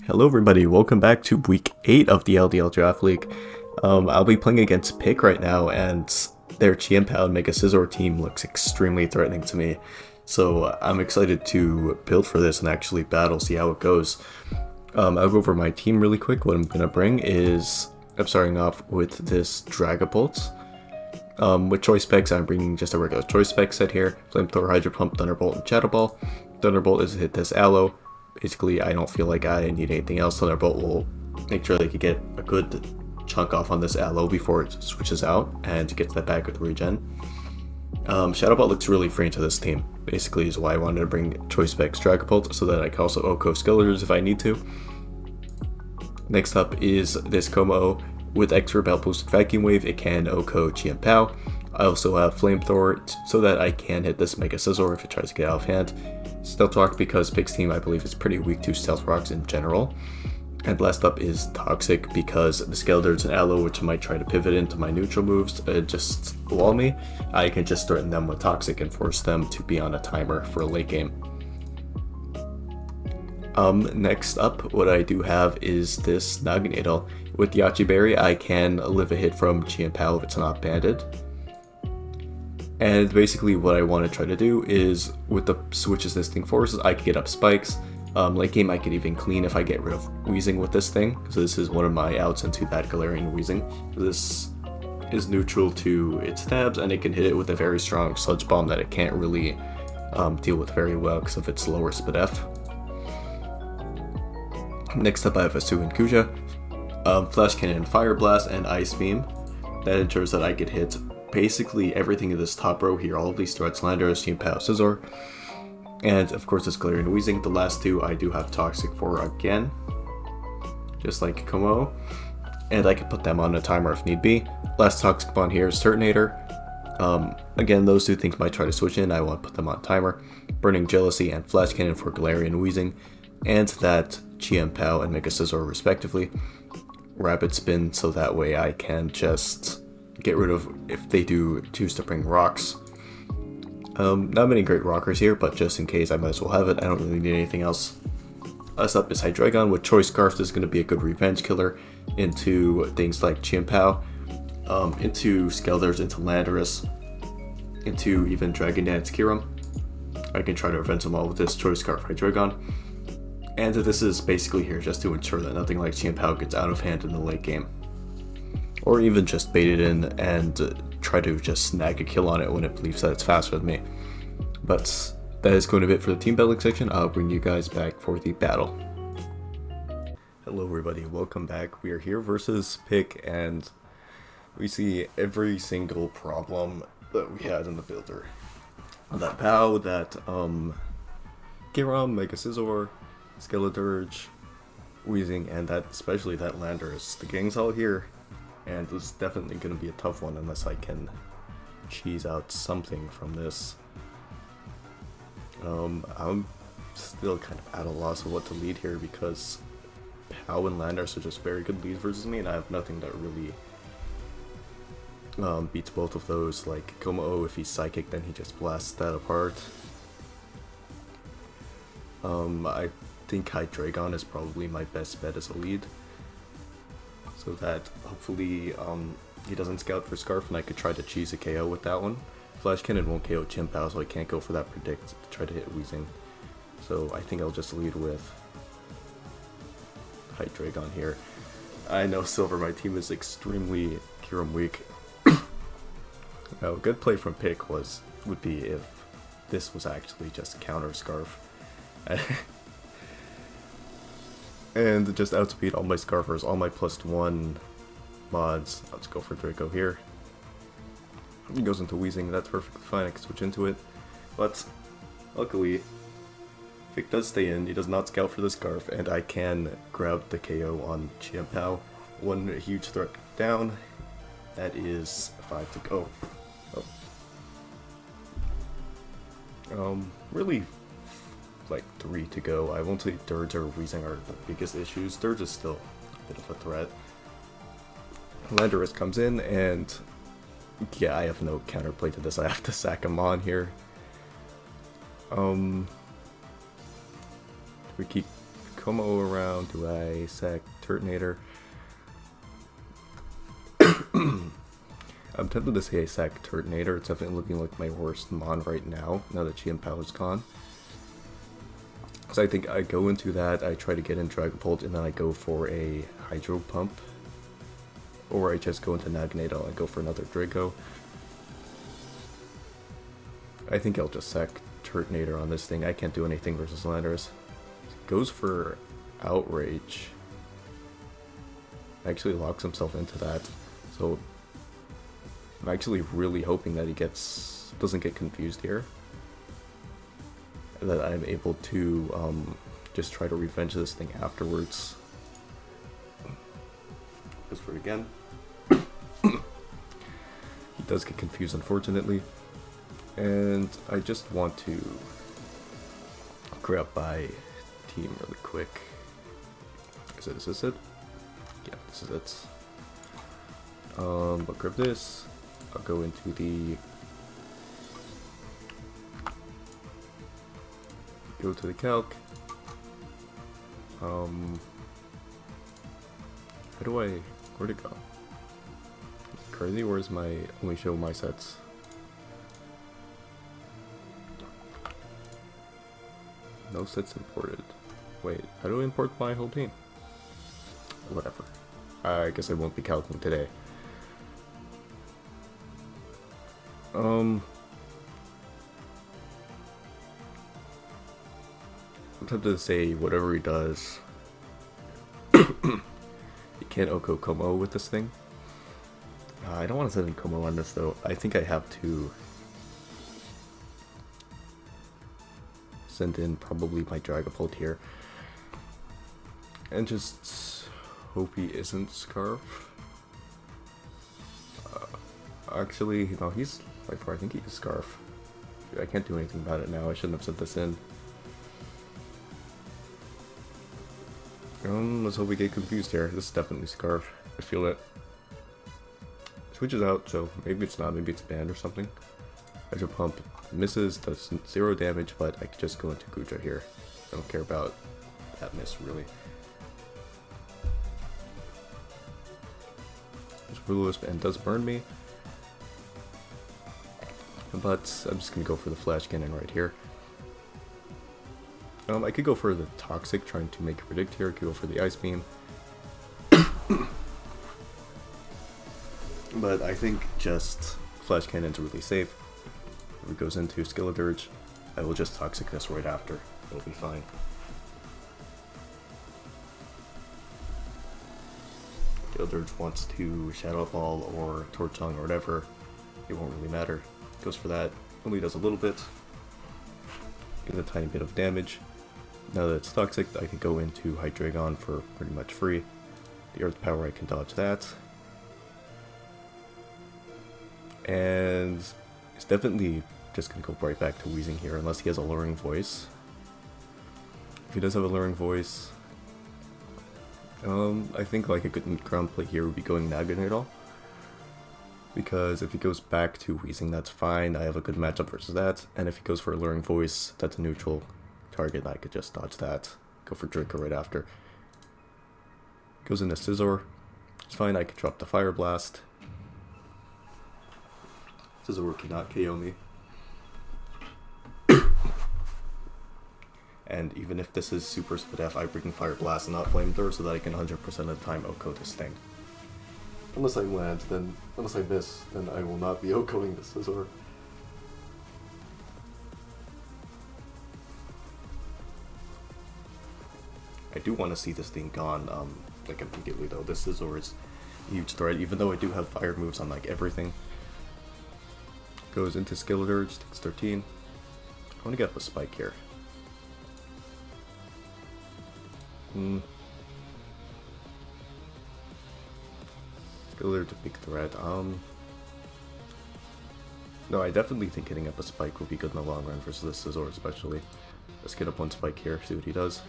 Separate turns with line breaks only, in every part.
Hello everybody, welcome back to week 8 of the LDL Draft League. I'll be playing against Pick right now, and their Chienpao and Mega Scizor team looks extremely threatening to me. So I'm excited to build for this and actually battle, see how it goes. I'll go over my team really quick. What I'm going to bring is, I'm starting off with this Dragapult. With choice specs, I'm bringing just a regular choice spec set here. Flamethrower, Hydro Pump, Thunderbolt, and Shadow Ball. Thunderbolt is to hit this Aloe. Basically, I don't feel like I need anything else. Thunderbolt will make sure they could get a good chunk off on this Aloe before it switches out and to get that back with regen. Shadow Ball looks really free into this team. Basically is why I wanted to bring choice specs Dragapult so that I can also Oko Skeletors if I need to. Next up is this Como with extra belt boosted Vacuum Wave. It can Oko Chienpao. I also have Flamethrower so that I can hit this Mega Scizor if it tries to get out of hand. Stealth Rock because Pick's team I believe is pretty weak to Stealth Rocks in general. And last up is Toxic because the Skeletors and Aloe, which I might try to pivot into my neutral moves, just wall me. I can just threaten them with Toxic and force them to be on a timer for a late game. Next up, what I do have is this Naganadel. With Yachi Berry, I can live a hit from Chienpao if it's not banded. And basically what I want to try to do is, with the switches this thing forces, I can get up spikes. Late game I could even clean if I get rid of Wheezing with this thing, because this is one of my outs into that Galarian Wheezing. This is neutral to its stabs, and it can hit it with a very strong Sludge Bomb that it can't really deal with very well because of its lower SpDef. Next up I have Asu and Kuja. Flash Cannon, Fire Blast, and Ice Beam. That ensures that I get hit basically everything in this top row here, all of these threats, Landorus, Chienpao, Scizor. And of course this Galarian Wheezing. The last two I do have Toxic for again, just like Como. And I can put them on a timer if need be. Last Toxic Bond here is Turtonator. Again, those two things might try to switch in, I want to put them on timer. Burning Jealousy and Flash Cannon for Galarian Wheezing. And that Chienpao and Mega Scizor respectively. Rapid Spin so that way I can just get rid of if they do choose to bring rocks. Not many great rockers here, but just in case I might as well have it. I don't really need anything else. Last up is Hydreigon with Choice Scarf. This is going to be a good revenge killer into things like Chienpao, into Skeletors, into Landorus, into even Dragon Dance Kyurem. I can try to revenge them all with this Choice Scarf Hydreigon. And this is basically here just to ensure that nothing like Chienpao gets out of hand in the late game. Or even just bait it in and try to just snag a kill on it when it believes that it's faster than me. But that is going to be it for the team battling section. I'll bring you guys back for the battle. Hello everybody, welcome back. We are here versus Pick, and we see every single problem that we had in the builder. That POW, that Kyurem, Mega Scizor, Skeleturge, Wheezing, and that especially that Landorus. The gang's all here, and it's definitely going to be a tough one unless I can cheese out something from this. I'm still kind of at a loss of what to lead here because POW and Landorus are just very good leads versus me, and I have nothing that really beats both of those. Like Como, if he's Psychic, then he just blasts that apart. I think Hydreigon is probably my best bet as a lead, so that hopefully he doesn't scout for Scarf and I could try to cheese a KO with that one. Flash Cannon won't KO Chienpao, so I can't go for that Predict to try to hit Wheezing. So I think I'll just lead with Hydreigon here. I know Silver, my team is extremely Kyurem weak. A good play from Pick would be if this was actually just a counter Scarf. And just outspeed all my Scarfers, all my +1 mods. Let's go for Draco here. He goes into Wheezing, that's perfectly fine, I can switch into it. But luckily, Vic does stay in, he does not scout for the Scarf, and I can grab the KO on Chienpao. One huge threat down, that is 5 to go. Really like 3 to go. I won't say Dirge or Wheezing are the biggest issues. Dirge is still a bit of a threat. Landorus comes in, and yeah, I have no counterplay to this. I have to sack him on here. We keep Como around. Do I sack Turtonator? I'm tempted to say I sack Turtonator. It's definitely looking like my worst mon right now that Chi-Power's gone. So I think I go into that, I try to get in Dragapult, and then I go for a Hydro Pump. Or I just go into Naganadel and go for another Draco. I think I'll just sack Turtonator on this thing. I can't do anything versus Landorus. Goes for Outrage. Actually locks himself into that. So I'm actually really hoping that he doesn't get confused here. And that I'm able to just try to revenge this thing afterwards. Goes for it again. He does get confused, unfortunately. And I just want to grab by team really quick. Is this it? Yeah, this is it. But grab this. I'll go into the... Go to the calc. How do I... Where'd it go? Crazy, where's my... Only show my sets. No sets imported. Wait, how do I import my whole team? Whatever. I guess I won't be calculating today. I'm tempted to say whatever he does. You can't Oko Como with this thing. I don't want to send in Como on this though. I think I have to send in probably my Dragapult here. And just hope he isn't Scarf. Actually, no, he's by far, I think he's Scarf. I can't do anything about it now. I shouldn't have sent this in. Let's hope we get confused here. This is definitely Scarf. I feel it. Switches out, so maybe it's not. Maybe it's banned or something. Hydro Pump misses, does 0 damage, but I could just go into Guja here. I don't care about that miss, really. This Will-O-Wisp and does burn me. But I'm just going to go for the Flash Cannon right here. I could go for the Toxic, trying to make a predict here. I could go for the Ice Beam. But I think just Flash Cannon's really safe. If it goes into Skeledirge, I will just Toxic this right after. It'll be fine. Skeledirge wants to Shadow Ball or Torch Tongue or whatever. It won't really matter. Goes for that. Only does a little bit. Gives a tiny bit of damage. Now that it's Toxic, I can go into Hydreigon for pretty much free. The Earth Power, I can dodge that. And it's definitely just going to go right back to Weezing here, unless he has a Luring Voice. If he does have a Luring Voice, I think like a good ground play here would be going Naganadel. Because if he goes back to Weezing, that's fine. I have a good matchup versus that. And if he goes for a Luring Voice, that's a neutral target. I could just dodge that. Go for Draco right after. Goes into Scizor. It's fine. I could drop the Fire Blast. Scizor cannot KO me. And even if this is Super Split F, I bring Fire Blast and not Flamethrower so that I can 100% of the time Oko this thing. Unless I land, then unless I miss, then I will not be Okoing this Scizor. I do want to see this thing gone, like immediately though. This Scizor is a huge threat, even though I do have fire moves on like everything. Goes into Skeledirge, takes 13. I want to get up a Spike here. Skeledirge a big threat. No, I definitely think hitting up a Spike will be good in the long run versus this Scizor especially. Let's get up one Spike here, see what he does.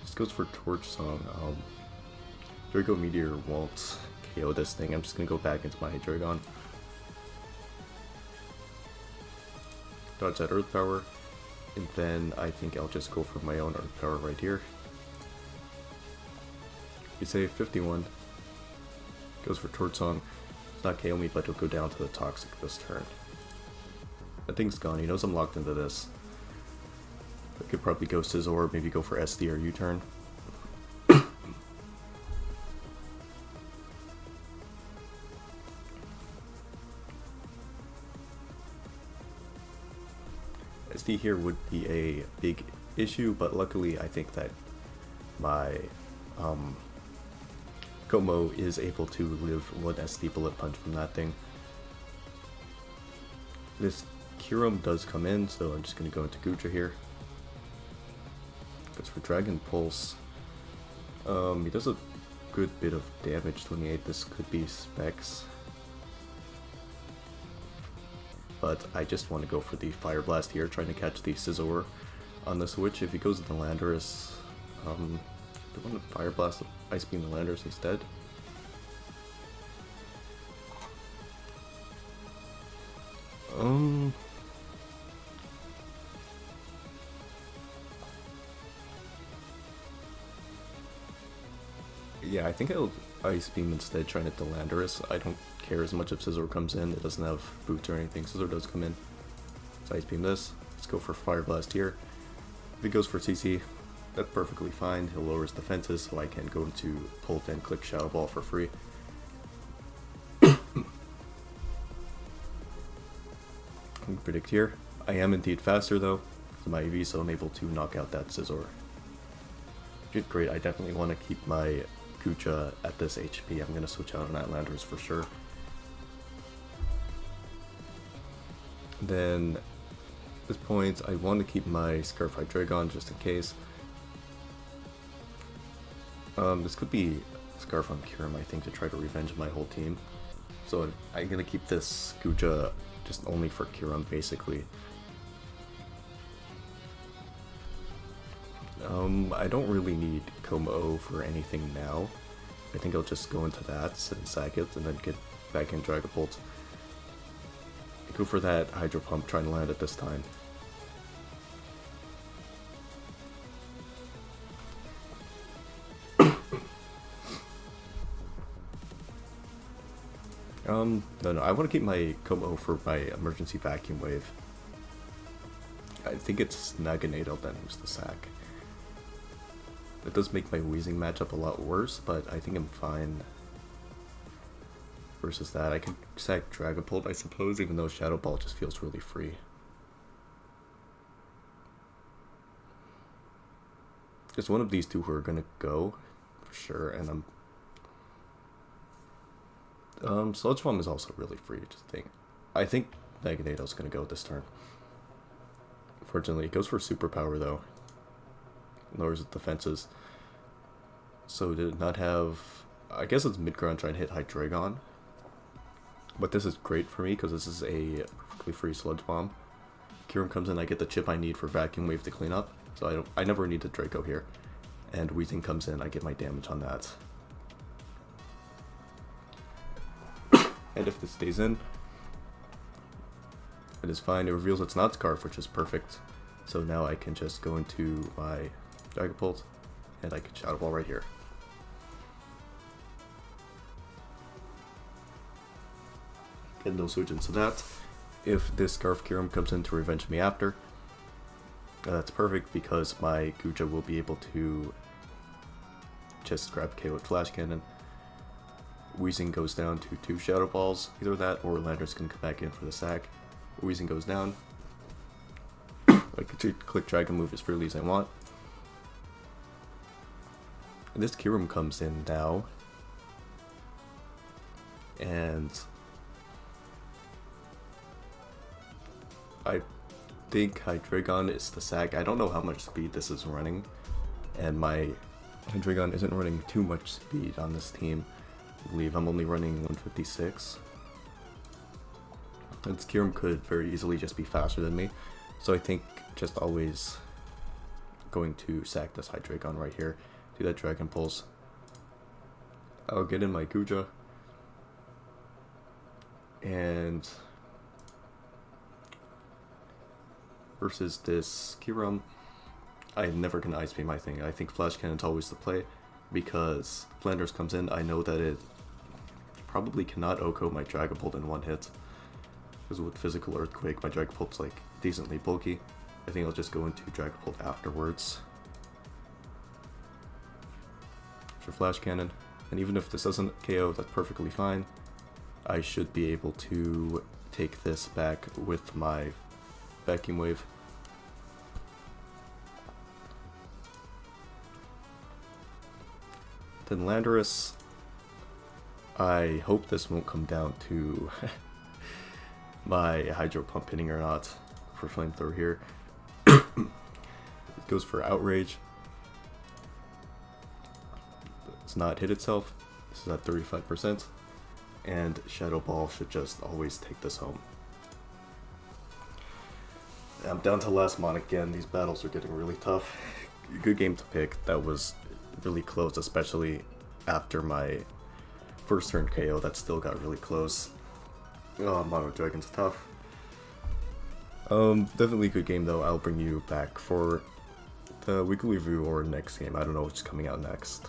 Just goes for Torch Song. Draco Meteor won't KO this thing. I'm just gonna go back into my Hydreigon. Dodge that Earth Power. And then I think I'll just go for my own Earth Power right here. You say 51. Goes for Torch Song. It's not KO me, but it'll go down to the Toxic this turn. That thing's gone. He knows I'm locked into this. I could probably go Scizor, maybe go for SD or U-turn. SD here would be a big issue, but luckily I think that my Como is able to live one SD bullet punch from that thing. This Kyurem does come in, so I'm just going to go into Guja here. Goes for Dragon Pulse. He does a good bit of damage, 28. This could be Specs. But I just want to go for the Fire Blast here, trying to catch the Scizor on the switch. If he goes to the Landorus, do I want to Fire Blast Ice Beam the Landorus instead? Yeah, I think I'll Ice Beam instead, trying to hit the Landorus. I don't care as much if Scizor comes in. It doesn't have boots or anything. Scizor does come in. Let's Ice Beam this. Let's go for Fire Blast here. If he goes for CC, that's perfectly fine. He'll lower his defenses, so I can go into Pult and click Shadow Ball for free. Predict here. I am indeed faster though. With my EV, so I'm able to knock out that Scizor. Good, great. I definitely want to keep my Kucha at this HP. I'm going to switch out on Landorus for sure. Then, at this point, I want to keep my Scarf Hydreigon just in case. This could be Scarf on Kyurem, I think, to try to revenge my whole team. So I'm going to keep this Kucha just only for Kyurem, basically. I don't really need Como for anything now. I think I'll just go into that and sack it, and then get back in Dragapult. Go for that Hydro Pump, trying to land it this time. No, I want to keep my Como for my Emergency Vacuum Wave. I think it's Naganado then who's the sack. It does make my Weezing matchup a lot worse, but I think I'm fine versus that. I can sack Dragapult, I suppose, even though Shadow Ball just feels really free. There's one of these two who are gonna go, for sure, and Sludge Bomb is also really free, just think. I think Naganado's gonna go this turn. Unfortunately, it goes for Superpower though. Lowers its defenses. So did not have... I guess it's mid-ground trying to hit Hydreigon. But this is great for me because this is a perfectly free Sludge Bomb. Kyurem comes in, I get the chip I need for Vacuum Wave to clean up. So I never need the Draco here. And Weezing comes in, I get my damage on that. And if this stays in, it is fine. It reveals it's not Scarf, which is perfect. So now I can just go into my Dragapult, and I can Shadow Ball right here. And no switch into that. If this Scarf Kyurem comes in to revenge me after, that's perfect because my Guja will be able to just grab KO with Flash Cannon. Weezing goes down to 2 Shadow Balls, either that or Landorus can come back in for the sack. Weezing goes down. I can click Dragon move as freely as I want. And this Kyurem comes in now. And I think Hydreigon is the sack. I don't know how much speed this is running. And my Hydreigon isn't running too much speed on this team. I believe I'm only running 156. And this Kyurem could very easily just be faster than me. So I think just always going to sack this Hydreigon right here. Do that Dragon Pulse. I'll get in my Guja. And versus this Kyurem, I'm never gonna Ice Beam my thing. I think Flash Cannon's always the play, because Flanders comes in, I know that it probably cannot OHKO my Dragapult in one hit. Because with Physical Earthquake, my Dragapult's like decently bulky. I think I'll just go into Dragapult afterwards. For Flash Cannon. And even if this doesn't KO, that's perfectly fine. I should be able to take this back with my Vacuum Wave. Then Landorus, I hope this won't come down to my Hydro Pump hitting or not for Flamethrower here. It goes for Outrage. Does not hit itself. This is at 35%. And Shadow Ball should just always take this home. I'm down to last mon again. These battles are getting really tough. Good game to pick. That was really close, especially after my first turn KO. That still got really close. Oh, Mono Dragon's tough. Definitely a good game though. I'll bring you back for the weekly review or next game. I don't know what's coming out next.